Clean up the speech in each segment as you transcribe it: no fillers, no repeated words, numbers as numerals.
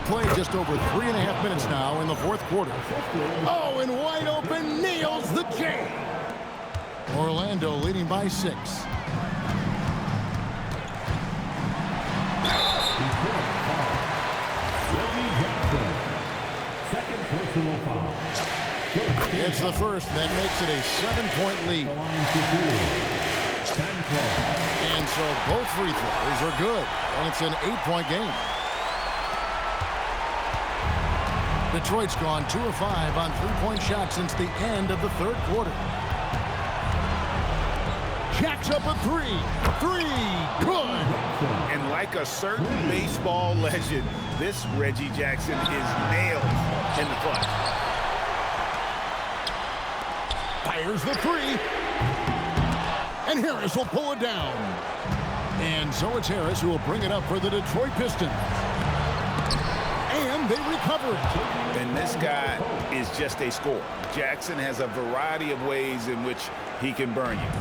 played just over 3.5 minutes now in the fourth quarter. Oh, and wide open, nails the J. Orlando leading by 6. It's the first that makes it a 7-point lead. And so both free throws are good, and it's an 8-point game. Detroit's gone 2 of 5 on three-point shots since the end of the third quarter. Jacks up a 3. Good. And like a certain baseball legend, this Reggie Jackson is nailed in the clutch. Fires the 3. And Harris will pull it down. And so it's Harris who will bring it up for the Detroit Pistons. And they recover it. And this guy is just a scorer. Jackson has a variety of ways in which he can burn you.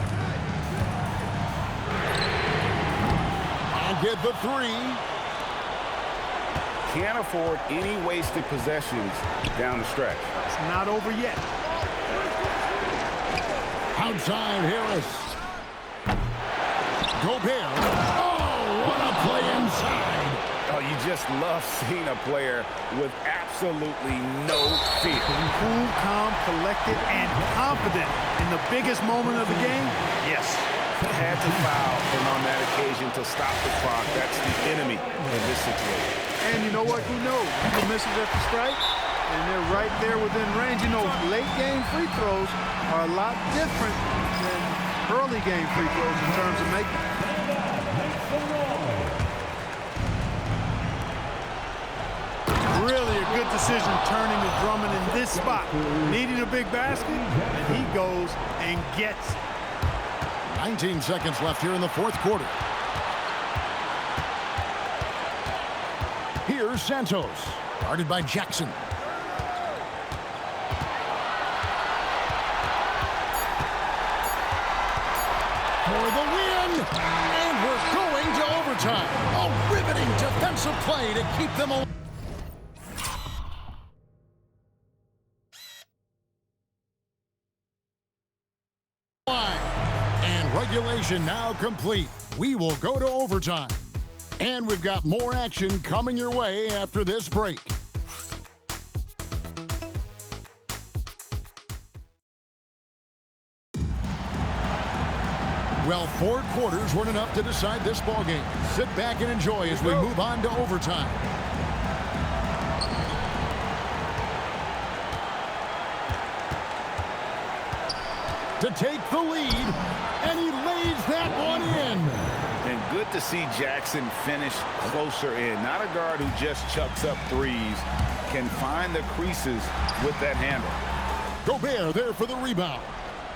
I'll get the 3. Can't afford any wasted possessions down the stretch. It's not over yet. Outside Harris. Gobert. Oh, what a play inside. Oh, you just love seeing a player with absolutely no fear. Cool, calm, collected, and confident in the biggest moment of the game. Yes. Had to foul, and on that occasion to stop the clock. That's the enemy in this situation. And you know what? You know, he misses at the strike, and they're right there within range. You know, late game free throws are a lot different than early game free throws in terms of making. Really a good decision turning to Drummond in this spot. Needing a big basket, and he goes and gets it. 19 seconds left here in the fourth quarter. Here's Santos, guarded by Jackson. For the win, and we're going to overtime. A riveting defensive play to keep them alive. Regulation now complete. We will go to overtime. And we've got more action coming your way after this break. Well, 4 quarters weren't enough to decide this ballgame. Sit back and enjoy as we move on to overtime. To take the lead, and he lays that one in. And good to see Jackson finish closer in. Not a guard who just chucks up threes, can find the creases with that handle. Gobert there for the rebound.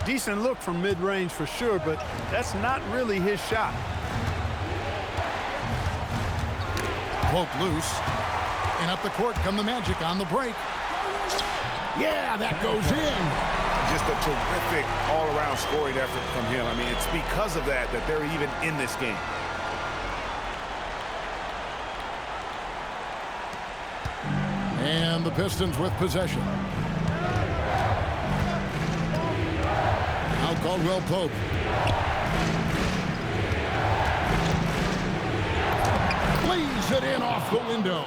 Decent look from mid-range for sure, but that's not really his shot. Pope loose. And up the court come the Magic on the break. Yeah, that goes in. Just a terrific all-around scoring effort from him. I mean, it's because of that that they're even in this game. And the Pistons with possession. Now Caldwell Pope. Lays it in off the window.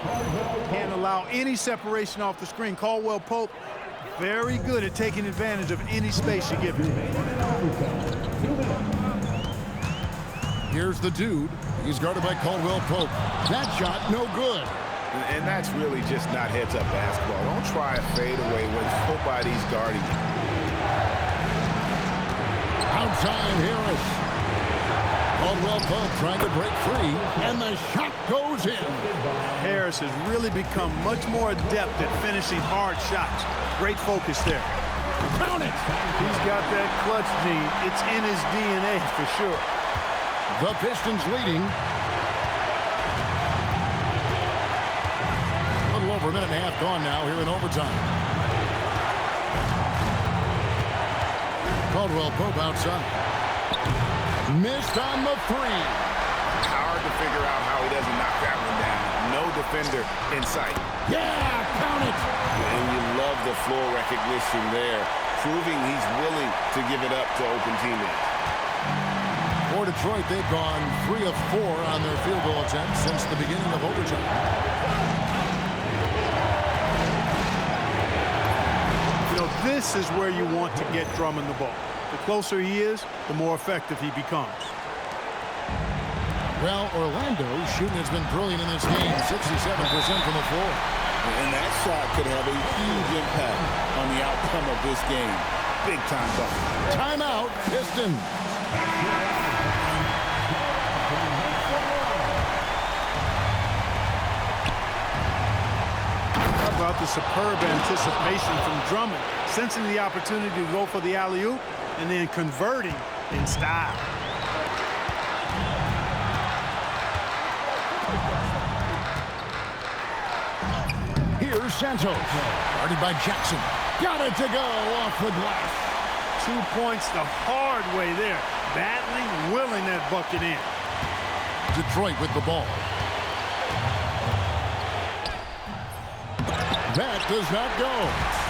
Can't allow any separation off the screen. Caldwell Pope, very good at taking advantage of any space you give him. Here's the dude. He's guarded by Caldwell Pope. That shot, no good. And that's really just not heads-up basketball. Don't try a fadeaway when nobody's guarding you. Outside Harris. Caldwell Pope trying to break free, and the shot goes in. Harris has really become much more adept at finishing hard shots. Great focus there. Count it. He's got that clutch gene. It's in his DNA for sure. The Pistons leading. A little over a minute and a half gone now here in overtime. Caldwell Pope outside. Missed on the 3. Hard to figure out how he doesn't knock that one down. no defender in sight. Yeah, count it. And you love the floor recognition there, proving he's willing to give it up to open teammates. For Detroit, they've gone 3 of 4 on their field goal attempts since the beginning of overtime. This is where you want to get Drummond the ball. The closer he is, the more effective he becomes. Well, Orlando's shooting has been brilliant in this game, 67% from the floor. And that shot could have a huge impact on the outcome of this game. Big time bucket. Timeout, Pistons. How about the superb anticipation from Drummond, sensing the opportunity to go for the alley-oop and then converting in style. Here's Santos, guarded by Jackson. Got it to go off the glass. 2 points the hard way there. Battling, willing that bucket in. Detroit with the ball. That does not go.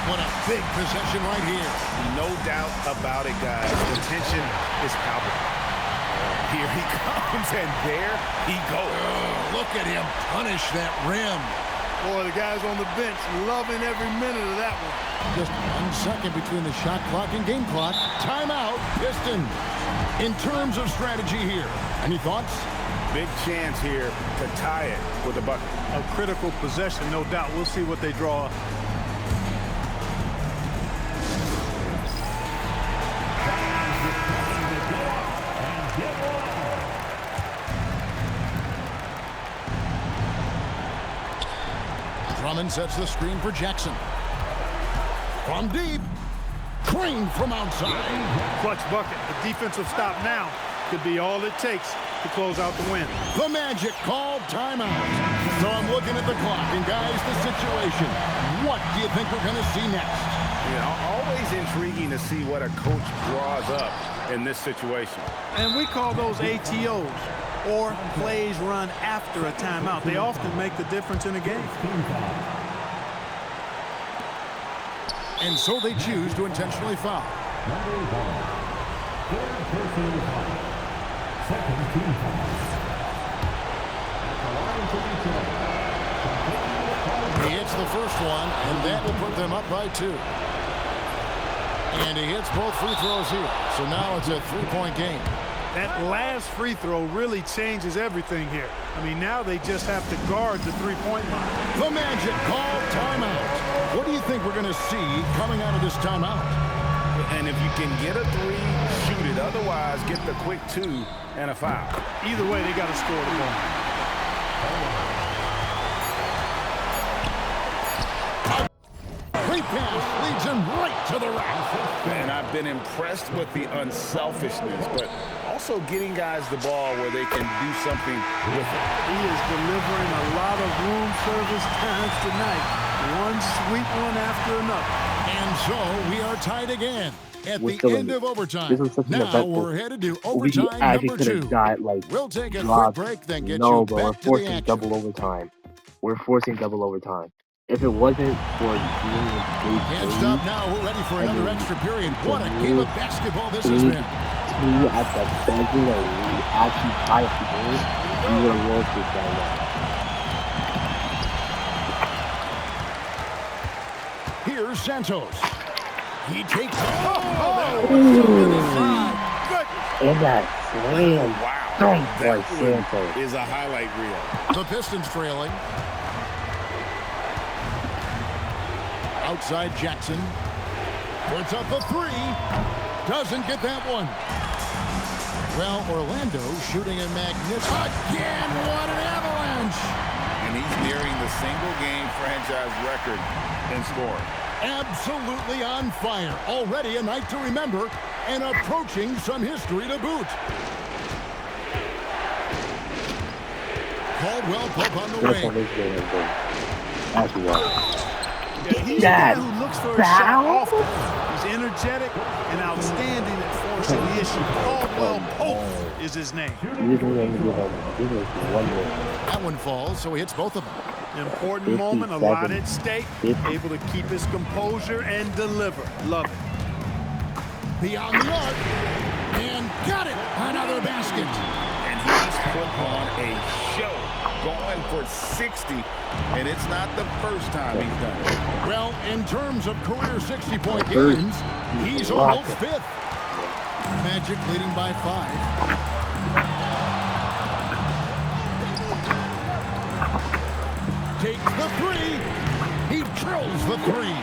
What a big possession right here. No doubt about it, guys. The tension is palpable. Here he comes, and there he goes. Oh, look at him punish that rim. Boy, the guys on the bench loving every minute of that one. Just 1 second between the shot clock and game clock. Timeout, Pistons. In terms of strategy here, any thoughts? Big chance here to tie it with a bucket. A critical possession, no doubt. We'll see what they draw up. Drummond sets the screen for Jackson. From deep. Green from outside. Clutch bucket. A defensive stop now could be all it takes to close out the win. The Magic called timeout. So I'm looking at the clock, and guys, the situation. What do you think we're going to see next? Always intriguing to see what a coach draws up in this situation. And we call those ATOs, or plays run after a timeout. They often make the difference in a game. And so they choose to intentionally foul. He hits the first one, and that will put them up by 2. And he hits both free throws here. So now it's a 3-point game. That last free throw really changes everything here. I mean, now they just have to guard the 3-point line. The Magic called timeout. What do you think we're going to see coming out of this timeout? And if you can get a 3, shoot it. Otherwise, get the quick 2 and a foul. Either way, they got to score the ball. Great pass leads him right to the rack. And I've been impressed with the unselfishness, but also getting guys the ball where they can do something with it. He is delivering a lot of room service times tonight. One sweet one after another. And so we are tied again at We're the end of overtime. Now we're headed to overtime number 2. We'll take a quick break, then get you but back to we're the forcing action. double overtime. We're forcing double overtime. If it wasn't for Can't stop now. We're ready for another extra period. What a game of basketball this has been. Two at the buzzer that we actually tie up the game, we would have lost this right now. Here's Santos. He takes it. And that slam. Wow. Dunk by That Santos. is a highlight reel. The Pistons trailing. Outside Jackson. Puts up a 3. Doesn't get that one. Well, Orlando shooting a magnificent. Again, what an avalanche. And he's nearing the single-game franchise record in scoring. Absolutely on fire. Already a night to remember and approaching some history to boot. Caldwell Pope on the That's way. how this game is going. That's what. Yeah, he's a guy who looks for a shot often. He's energetic and outstanding at So the issue, Caldwell Pope is his name. That one falls, so he hits both of them. Important moment, a lot at stake. Able to keep his composure and deliver. Love it. Beyond the arc. And got it. Another basket. And he's put on a show, going for 60, and it's not the first time he's done it. Well, in terms of career 60-point games, he's almost fifth. Magic leading by 5. Takes the 3. He drills the 3.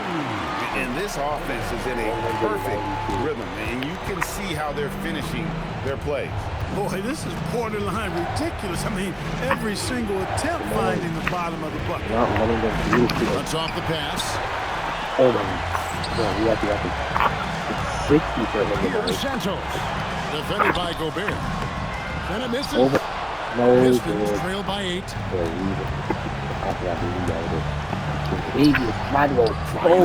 And this offense is in a perfect rhythm, and you can see how they're finishing their plays. Boy, this is borderline ridiculous. I mean, every single attempt finding the bottom of the bucket. Cuts off the pass. Hold on. No, we have to 60 for him. Here's Santos. Defended by Gobert. Then it misses. Over. No, Pistons trail by 8.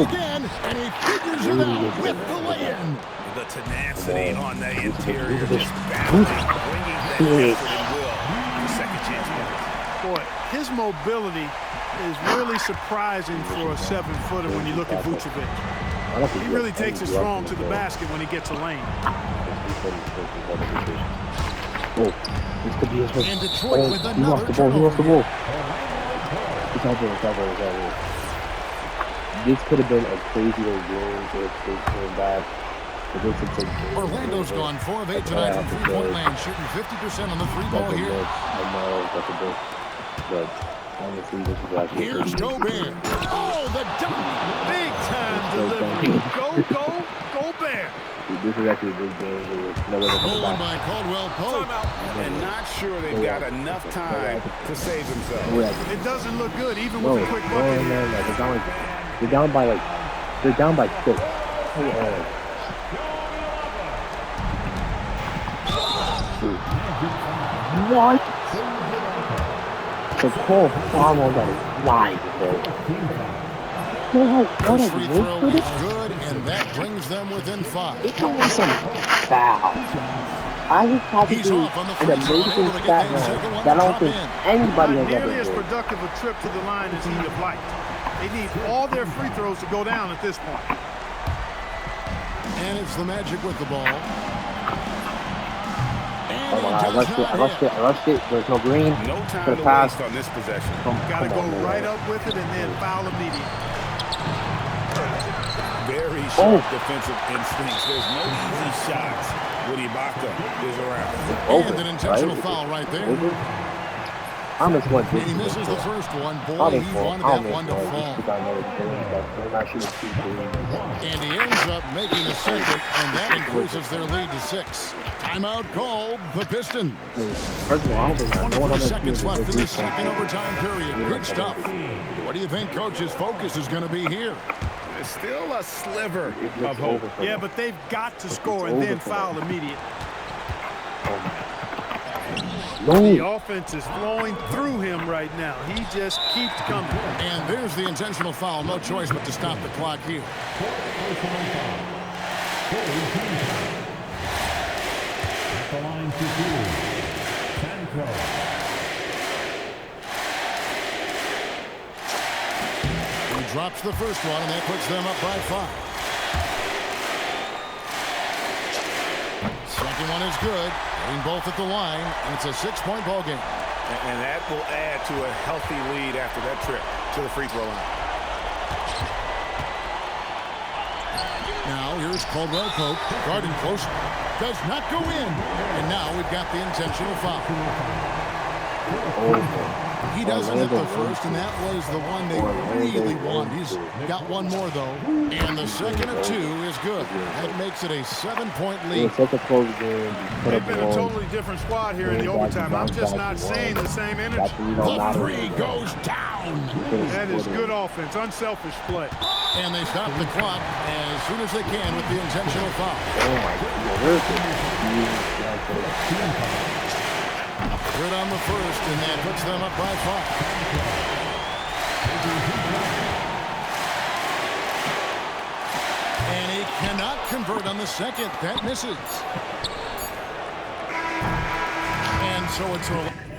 Again, and he figures it out with the lay-in. The tenacity on the interior, just battling, bringing that effort and will. The second chance. Boy, his mobility is really surprising for a 7-footer when you look at Vucevic. He really takes it strong to the basket when he gets a lane. This could be his first. And Detroit with He another lost the ball. He lost the turnover. ball. It's all good. This could have been a crazy little game if they came back. Orlando's gone 4 of 8 tonight from three-point land, shooting 50% on the three-ball here. I know that's a bit, but honestly, this is actually. Here's Gobert. Oh, the dunk! Big time delivery. Go, Bear. This is actually a big game. Stolen by Caldwell Pope. And not sure they've got enough time to save themselves. It doesn't look good, even with a quick bucket. No. They're down by 6. What? The whole farm on that is live, bro. First free throw is good, and that brings them within 5. It's only some foul. I just had to He's do off on the an free throw, amazing able to get stat that second line one that I to don't think drop anybody Not has ever nearly as done. productive a trip to the line as he'd have liked. They need all their free throws to go down at this point. And it's the Magic with the ball. Oh my God, I rushed it. There's no green. No time For to the pass. waste on this possession. Got to go man. right up with it and then foul immediate. Very sharp defensive instincts. There's no easy shots when Ibaka is around. And an intentional foul right there. I'm just going to And he misses the first one. Boy, he wanted that one to fall. And he ends up making a second, and that increases their lead to 6. Timeout called, the Pistons. First of all, I don't think 24 seconds left in the second overtime period. Good stuff. What do you think Coach's focus is going to be here? There's still a sliver of hope. Yeah, but they've got to score and then foul immediate. The offense is flowing through him right now. He just keeps coming. And there's the intentional foul. No choice but to stop the clock here. The line to shoot. Santos. He drops the first one, and that puts them up by 5. Second one is good. Getting both at the line, and it's a 6-point ball game. And that will add to a healthy lead after that trip to the free throw line. Now here's Caldwell Pope, guarding close, does not go in. And now we've got the intentional foul. He doesn't hit the first, and that was the one they really want. He's got one more, though. And the second of 2 is good. That makes it a 7-point lead. Such a close game. They've been a totally different squad here in the overtime. I'm just not seeing the same energy. The 3 goes down. That is good offense, unselfish play. And they stop the clock as soon as they can with the intentional foul. Oh my God. Good on the first, and that puts them up by 5. And he cannot convert on the second. That misses. And so it's